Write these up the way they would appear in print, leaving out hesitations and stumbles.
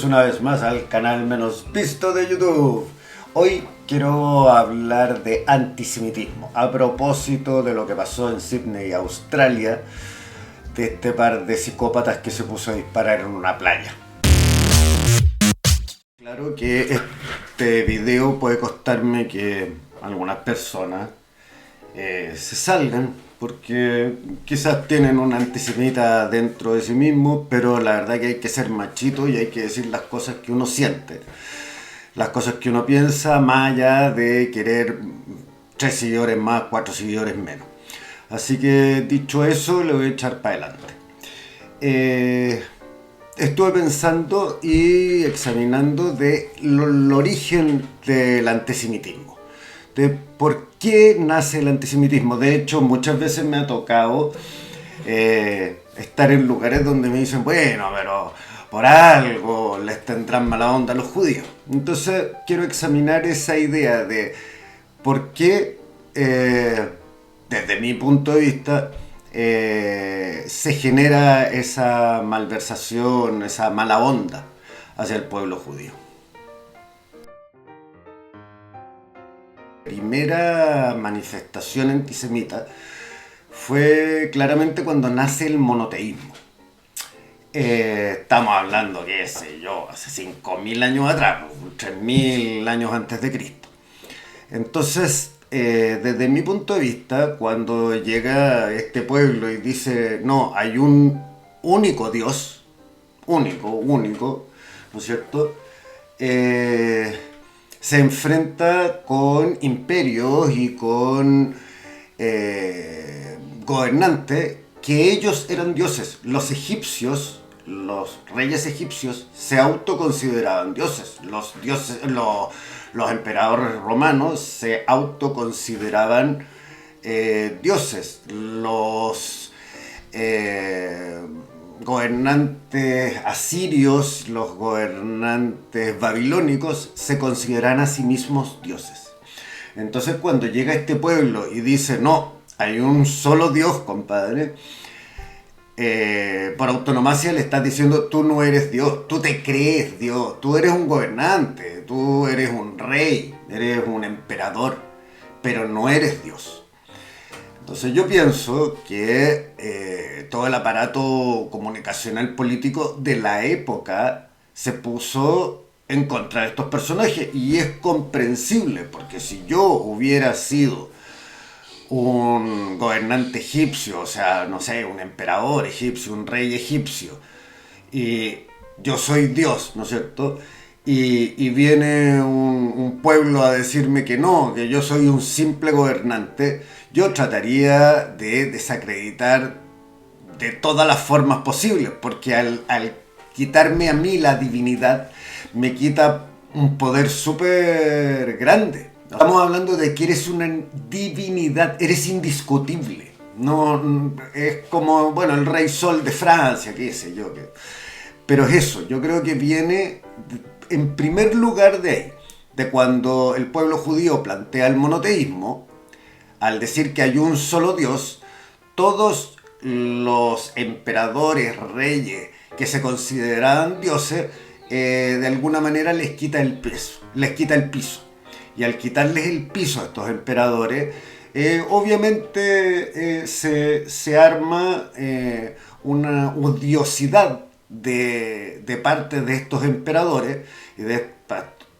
una vez más al canal menos visto de YouTube. Hoy quiero hablar de antisemitismo a propósito de lo que pasó en Sydney, Australia, de este par de psicópatas que se puso a disparar en una playa. Claro que este video puede costarme que algunas personas se salgan porque quizás tienen un antisemita dentro de sí mismo, pero la verdad que hay que ser machito y hay que decir las cosas que uno siente, las cosas que uno piensa, más allá de querer 3 seguidores más, 4 seguidores menos. Así que dicho eso, le voy a echar para adelante. Estuve pensando y examinando el origen del antisemitismo, de por qué nace el antisemitismo. De hecho, muchas veces me ha tocado estar en lugares donde me dicen, bueno, pero por algo les tendrán mala onda a los judíos. Entonces quiero examinar esa idea de por qué, desde mi punto de vista, se genera esa malversación, esa mala onda hacia el pueblo judío. La primera manifestación antisemita fue claramente cuando nace el monoteísmo. Estamos hablando, qué sé yo, hace 5.000 años atrás, 3.000 años antes de Cristo. Entonces, desde mi punto de vista, cuando llega este pueblo y dice, no, hay un único Dios, único, ¿no es cierto?, se enfrenta con imperios y con gobernantes que ellos eran dioses. Los egipcios, los reyes egipcios, se autoconsideraban dioses. Los emperadores romanos se autoconsideraban dioses. Los gobernantes asirios, los gobernantes babilónicos se consideran a sí mismos dioses. Entonces cuando llega este pueblo y dice, no, hay un solo Dios, compadre, por autonomacia le estás diciendo, tú no eres Dios, tú te crees Dios, tú eres un gobernante, tú eres un rey, eres un emperador, pero no eres Dios. Entonces yo pienso que todo el aparato comunicacional político de la época se puso en contra de estos personajes, y es comprensible, porque si yo hubiera sido un gobernante egipcio, o sea, no sé, un emperador egipcio, un rey egipcio, y yo soy Dios, ¿no es cierto?, y viene un pueblo a decirme que no, que yo soy un simple gobernante, yo trataría de desacreditar de todas las formas posibles, porque al quitarme a mí la divinidad, me quita un poder súper grande. Estamos hablando de que eres una divinidad, eres indiscutible. No, es como, bueno, el rey Sol de Francia, qué sé yo. Pero es eso, yo creo que viene en primer lugar de ahí, de cuando el pueblo judío plantea el monoteísmo. Al decir que hay un solo Dios, todos los emperadores, reyes que se consideraban dioses, de alguna manera les quita el piso. Y al quitarles el piso a estos emperadores, obviamente se arma una odiosidad de parte de estos emperadores y de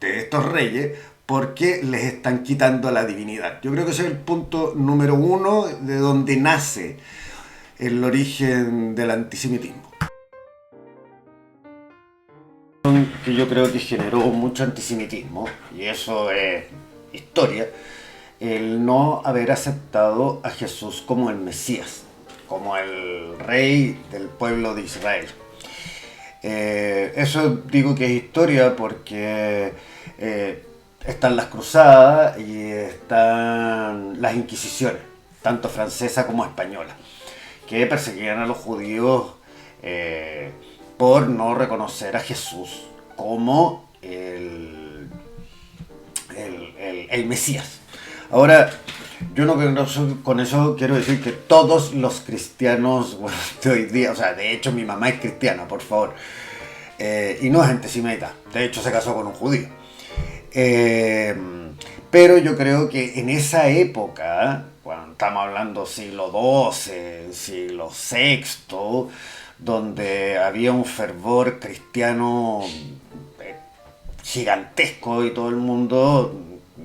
estos reyes, porque les están quitando la divinidad. Yo creo que ese es el punto número 1 de donde nace el origen del antisemitismo. Que yo creo que generó mucho antisemitismo, y eso es historia, el no haber aceptado a Jesús como el Mesías, como el rey del pueblo de Israel. Eso digo que es historia porque están las cruzadas y están las inquisiciones, tanto francesa como española, que perseguían a los judíos por no reconocer a Jesús como el Mesías. Ahora, yo no con eso quiero decir que todos los cristianos, bueno, de hoy día, o sea, de hecho mi mamá es cristiana, por favor, Y no es antisemita, de hecho se casó con un judío. Eh, pero yo creo que en esa época, cuando estamos hablando siglo XII, siglo VI, donde había un fervor cristiano gigantesco y todo el mundo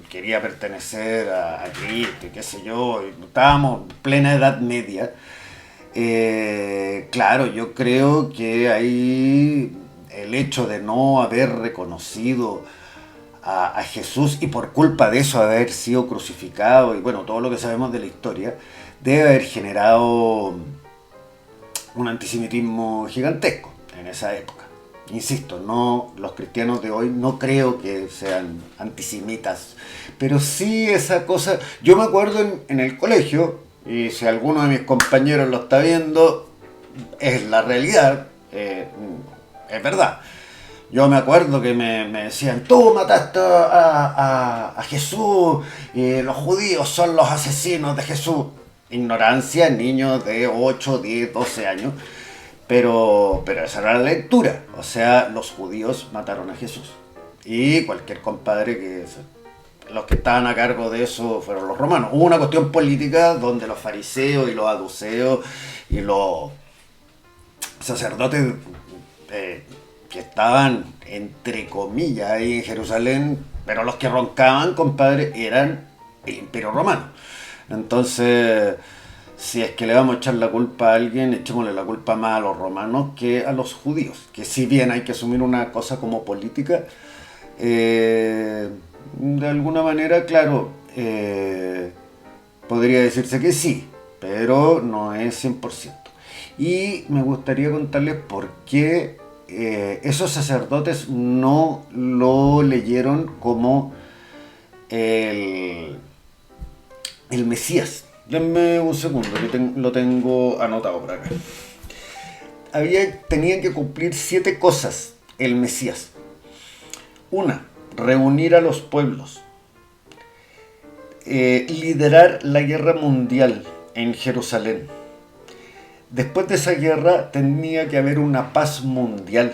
quería pertenecer a Cristo y qué sé yo, y estábamos en plena Edad Media. Claro, yo creo que ahí el hecho de no haber reconocido a Jesús y por culpa de eso haber sido crucificado y bueno, todo lo que sabemos de la historia, debe haber generado un antisemitismo gigantesco en esa época. Insisto, no, los cristianos de hoy no creo que sean antisemitas, pero sí esa cosa, yo me acuerdo en el colegio, y si alguno de mis compañeros lo está viendo, es la realidad, es verdad. Yo me acuerdo que me decían, tú mataste a Jesús, y los judíos son los asesinos de Jesús. Ignorancia, niños de 8, 10, 12 años. Pero esa era la lectura. O sea, los judíos mataron a Jesús. Y cualquier compadre que... Los que estaban a cargo de eso fueron los romanos. Hubo una cuestión política donde los fariseos y los saduceos y los sacerdotes que estaban, entre comillas, ahí en Jerusalén, pero los que roncaban, compadre, eran el Imperio Romano. Entonces, si es que le vamos a echar la culpa a alguien, echémosle la culpa más a los romanos que a los judíos. Que si bien hay que asumir una cosa como política, de alguna manera, claro, podría decirse que sí, pero no es 100%. Y me gustaría contarles por qué esos sacerdotes no lo leyeron como el, el Mesías. Denme un segundo, que lo tengo anotado por acá. Tenían que cumplir 7 cosas el Mesías. Una, reunir a los pueblos. Liderar la guerra mundial en Jerusalén. Después de esa guerra tenía que haber una paz mundial.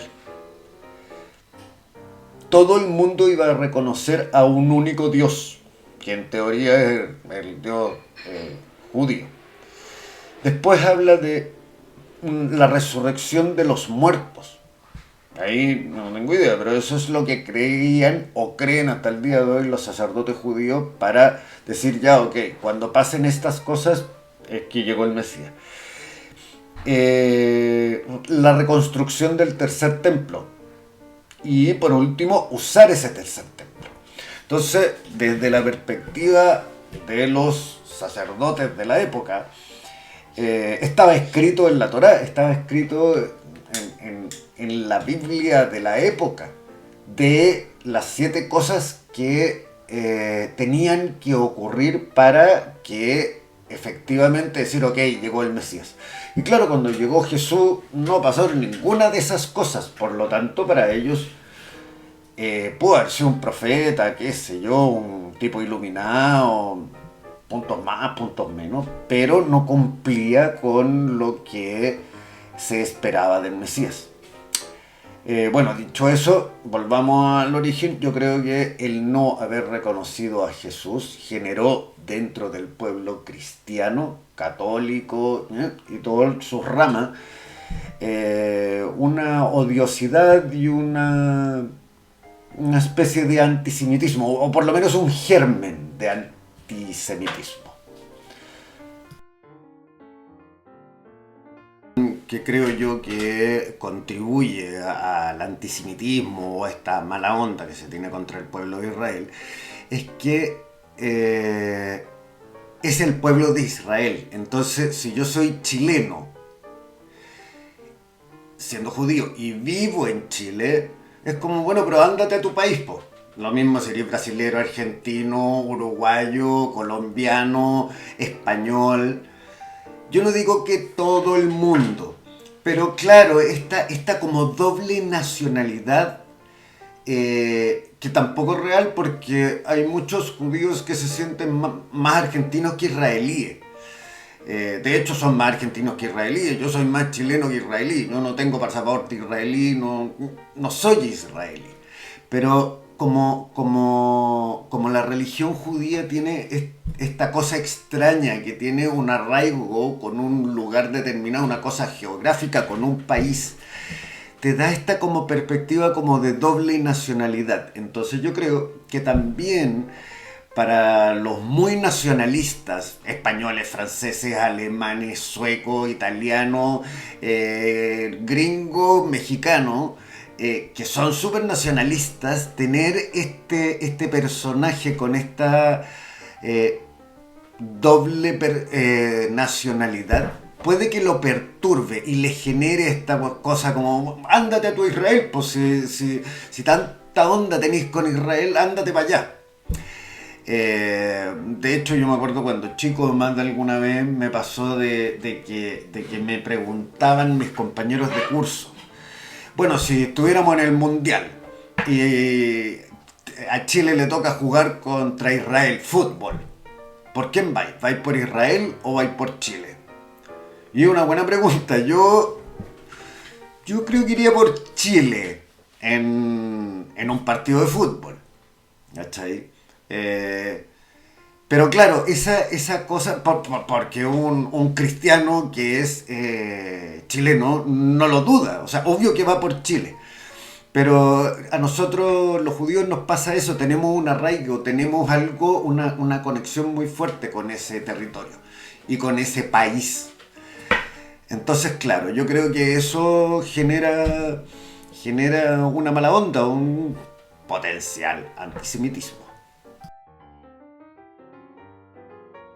Todo el mundo iba a reconocer a un único Dios, que en teoría es el Dios judío. Después habla de la resurrección de los muertos. Ahí no tengo idea, pero eso es lo que creían o creen hasta el día de hoy los sacerdotes judíos para decir ya, ok, cuando pasen estas cosas es que llegó el Mesías. La reconstrucción del tercer templo y por último usar ese tercer templo. Entonces, desde la perspectiva de los sacerdotes de la época, estaba escrito en la Torá, estaba escrito en la Biblia de la época, de las 7 cosas que tenían que ocurrir para que efectivamente decir, ok, llegó el Mesías. Y claro, cuando llegó Jesús no pasaron ninguna de esas cosas, por lo tanto para ellos pudo haber sido un profeta, qué sé yo, un tipo iluminado, puntos más, puntos menos, pero no cumplía con lo que se esperaba del Mesías. Bueno, dicho eso, volvamos al origen. Yo creo que el no haber reconocido a Jesús generó dentro del pueblo cristiano, católico y todas sus ramas una odiosidad y una especie de antisemitismo, o por lo menos un germen de antisemitismo. Que creo yo que contribuye al antisemitismo o a esta mala onda que se tiene contra el pueblo de Israel, es que es el pueblo de Israel. Entonces, si yo soy chileno, siendo judío, y vivo en Chile, es como, bueno, pero ándate a tu país, po. Lo mismo sería brasilero, argentino, uruguayo, colombiano, español. Yo no digo que todo el mundo, pero claro, esta como doble nacionalidad que tampoco es real porque hay muchos judíos que se sienten más argentinos que israelíes. De hecho, son más argentinos que israelíes. Yo soy más chileno que israelí. Yo no tengo pasaporte israelí, no soy israelí. Pero como la religión judía tiene esta cosa extraña, que tiene un arraigo con un lugar determinado, una cosa geográfica, con un país, te da esta como perspectiva como de doble nacionalidad. Entonces yo creo que también para los muy nacionalistas, españoles, franceses, alemanes, suecos, italianos, gringos, mexicanos, que son súper nacionalistas, tener este personaje con esta eh, nacionalidad puede que lo perturbe y le genere esta cosa como ándate a tu Israel, pues si tanta onda tenéis con Israel, ándate para allá. De hecho, yo me acuerdo cuando chico, más de alguna vez me pasó de que me preguntaban mis compañeros de curso. Bueno, si estuviéramos en el Mundial y a Chile le toca jugar contra Israel, fútbol, ¿por quién vais? ¿Vais por Israel o vais por Chile? Y es una buena pregunta. Yo creo que iría por Chile en un partido de fútbol. ¿Cachai? Eh, pero claro, esa cosa, porque un cristiano que es chileno no lo duda, o sea, obvio que va por Chile. Pero a nosotros los judíos nos pasa eso, tenemos un arraigo, tenemos algo, una conexión muy fuerte con ese territorio y con ese país. Entonces, claro, yo creo que eso genera una mala onda, un potencial antisemitismo.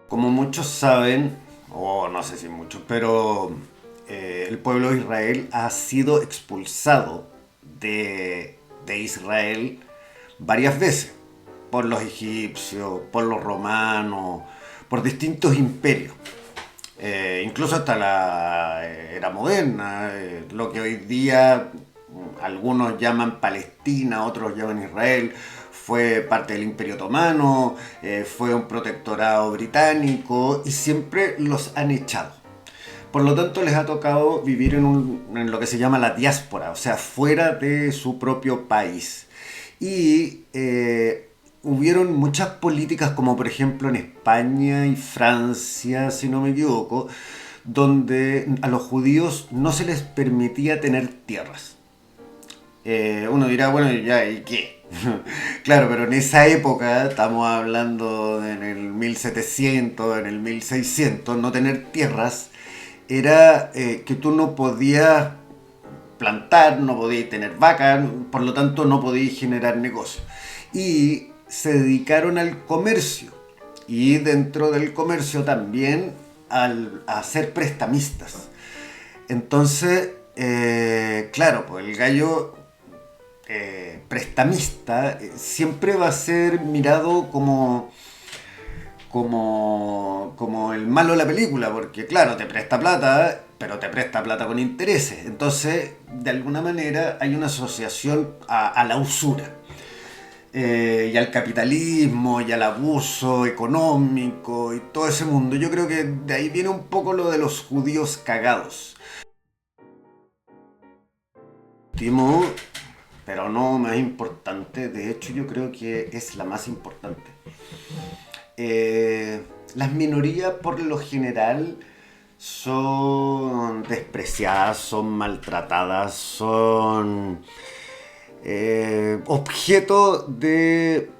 Como muchos saben, o no sé si muchos, pero el pueblo de Israel ha sido expulsado de Israel varias veces por los egipcios, por los romanos, por distintos imperios. Incluso hasta la era moderna, lo que hoy día algunos llaman Palestina, otros llaman Israel, fue parte del Imperio Otomano, fue un protectorado británico y siempre los han echado. Por lo tanto, les ha tocado vivir en lo que se llama la diáspora, o sea, fuera de su propio país. Y hubieron muchas políticas, como por ejemplo en España y Francia, si no me equivoco, donde a los judíos no se les permitía tener tierras. Uno dirá, bueno, ya, ¿y qué? Claro, pero en esa época, estamos hablando en el 1700, en el 1600, no tener tierras era que tú no podías plantar, no podías tener vacas, por lo tanto no podías generar negocio. Y se dedicaron al comercio y dentro del comercio también a ser prestamistas. Entonces, claro, pues el gallo prestamista siempre va a ser mirado como el malo de la película, porque claro, te presta plata, pero te presta plata con intereses. Entonces, de alguna manera hay una asociación a la usura. Y al capitalismo y al abuso económico y todo ese mundo. Yo creo que de ahí viene un poco lo de los judíos cagados. Último, pero no más importante, de hecho yo creo que es la más importante. Las minorías por lo general son despreciadas, son maltratadas, son objeto de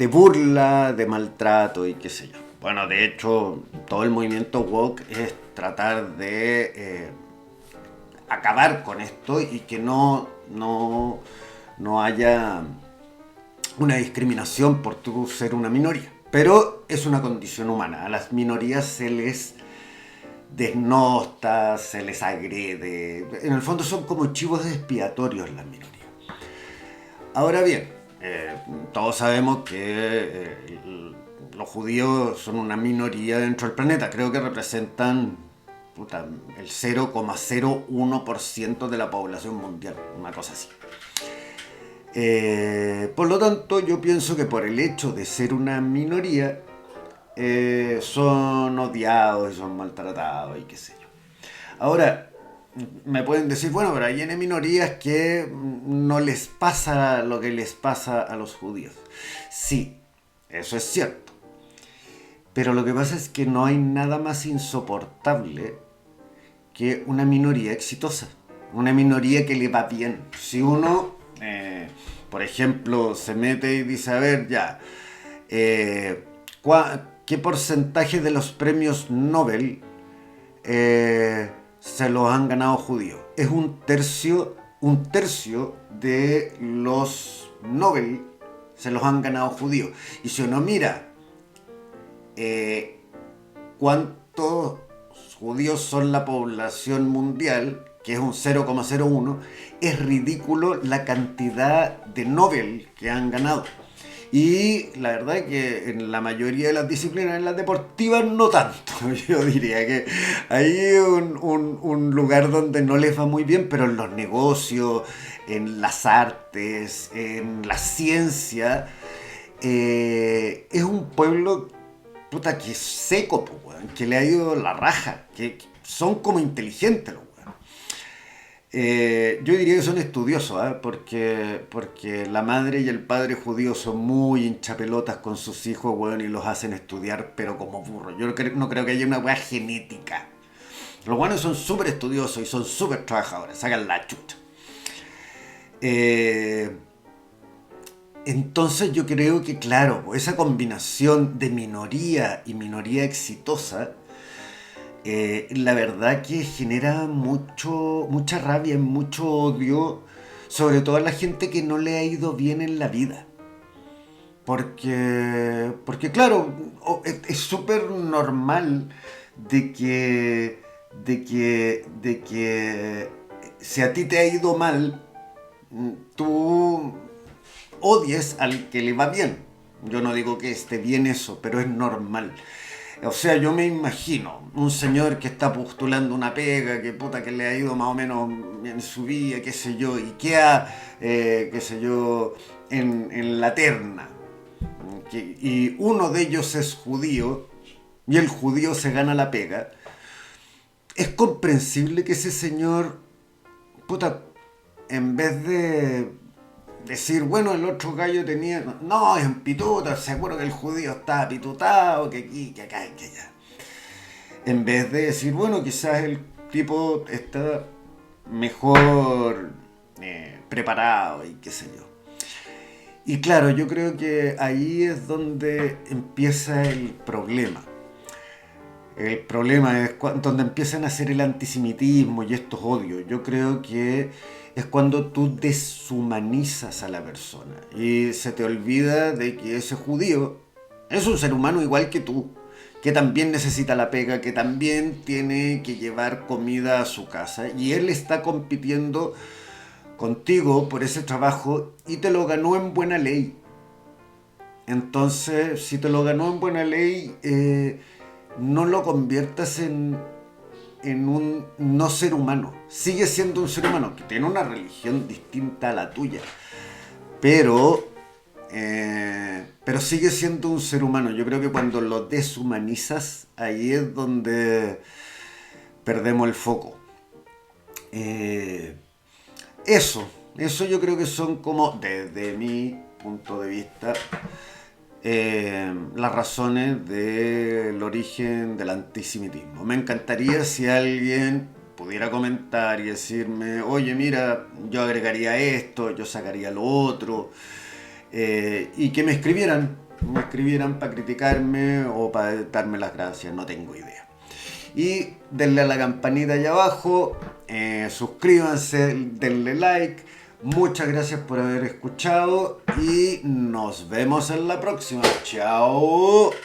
burla, de maltrato y qué sé yo. Bueno, de hecho, todo el movimiento woke es tratar de acabar con esto y que no haya una discriminación por tu ser una minoría. Pero es una condición humana. A las minorías se les desnosta, se les agrede. En el fondo son como chivos expiatorios las minorías. Ahora bien, todos sabemos que los judíos son una minoría dentro del planeta. Creo que representan el 0,01% de la población mundial, una cosa así. Por lo tanto, yo pienso que por el hecho de ser una minoría, son odiados y son maltratados y qué sé yo. Ahora, me pueden decir, bueno, pero hay N minorías que no les pasa lo que les pasa a los judíos. Sí, eso es cierto. Pero lo que pasa es que no hay nada más insoportable que una minoría exitosa. Una minoría que le va bien. Si uno, por ejemplo, se mete y dice, a ver, ya, eh, ¿qué porcentaje de los premios Nobel se los han ganado judíos? Es un tercio de los Nobel se los han ganado judíos. Y si uno mira cuántos judíos son la población mundial, que es un 0,01, es ridículo la cantidad de Nobel que han ganado. Y la verdad es que en la mayoría de las disciplinas, en las deportivas no tanto. Yo diría que hay un lugar donde no les va muy bien, pero en los negocios, en las artes, en la ciencia, es un pueblo puta que es seco, po, weón, que le ha ido la raja, que son como inteligentes los weón. Yo diría que son estudiosos, ¿eh? Porque la madre y el padre judíos son muy hinchapelotas con sus hijos, weón, y los hacen estudiar, pero como burros. Yo no creo que haya una weá genética. Los buenos son súper estudiosos y son súper trabajadores, sacan la chucha. Eh, entonces yo creo que, claro, esa combinación de minoría y minoría exitosa, la verdad que genera mucha rabia, mucho odio, sobre todo a la gente que no le ha ido bien en la vida. Porque claro, es súper normal de que si a ti te ha ido mal, tú odies al que le va bien. Yo no digo que esté bien eso, pero es normal. O sea, yo me imagino un señor que está postulando una pega, que puta que le ha ido más o menos en su vida, qué sé yo, y queda, qué sé yo, en la terna. Y uno de ellos es judío, y el judío se gana la pega. Es comprensible que ese señor, puta, en vez de decir, bueno, el otro gallo tenía. No, es en pituta, seguro que el judío está pitutado, que aquí, que acá, que allá. En vez de decir, bueno, quizás el tipo está mejor preparado y qué sé yo. Y claro, yo creo que ahí es donde empieza el problema. El problema es donde empiezan a hacer el antisemitismo y estos odios. Yo creo que es cuando tú deshumanizas a la persona y se te olvida de que ese judío es un ser humano igual que tú, que también necesita la pega, que también tiene que llevar comida a su casa y él está compitiendo contigo por ese trabajo y te lo ganó en buena ley. Entonces, si te lo ganó en buena ley, no lo conviertas en un no ser humano. Sigue siendo un ser humano que tiene una religión distinta a la tuya, pero, pero sigue siendo un ser humano. Yo creo que cuando lo deshumanizas, ahí es donde perdemos el foco. Eh, eso yo creo que son como, desde mi punto de vista, las razones del origen del antisemitismo. Me encantaría si alguien pudiera comentar y decirme, oye, mira, yo agregaría esto, yo sacaría lo otro, y que me escribieran para criticarme o para darme las gracias, no tengo idea. Y denle a la campanita allá abajo, suscríbanse, denle like. Muchas gracias por haber escuchado y nos vemos en la próxima. Chao.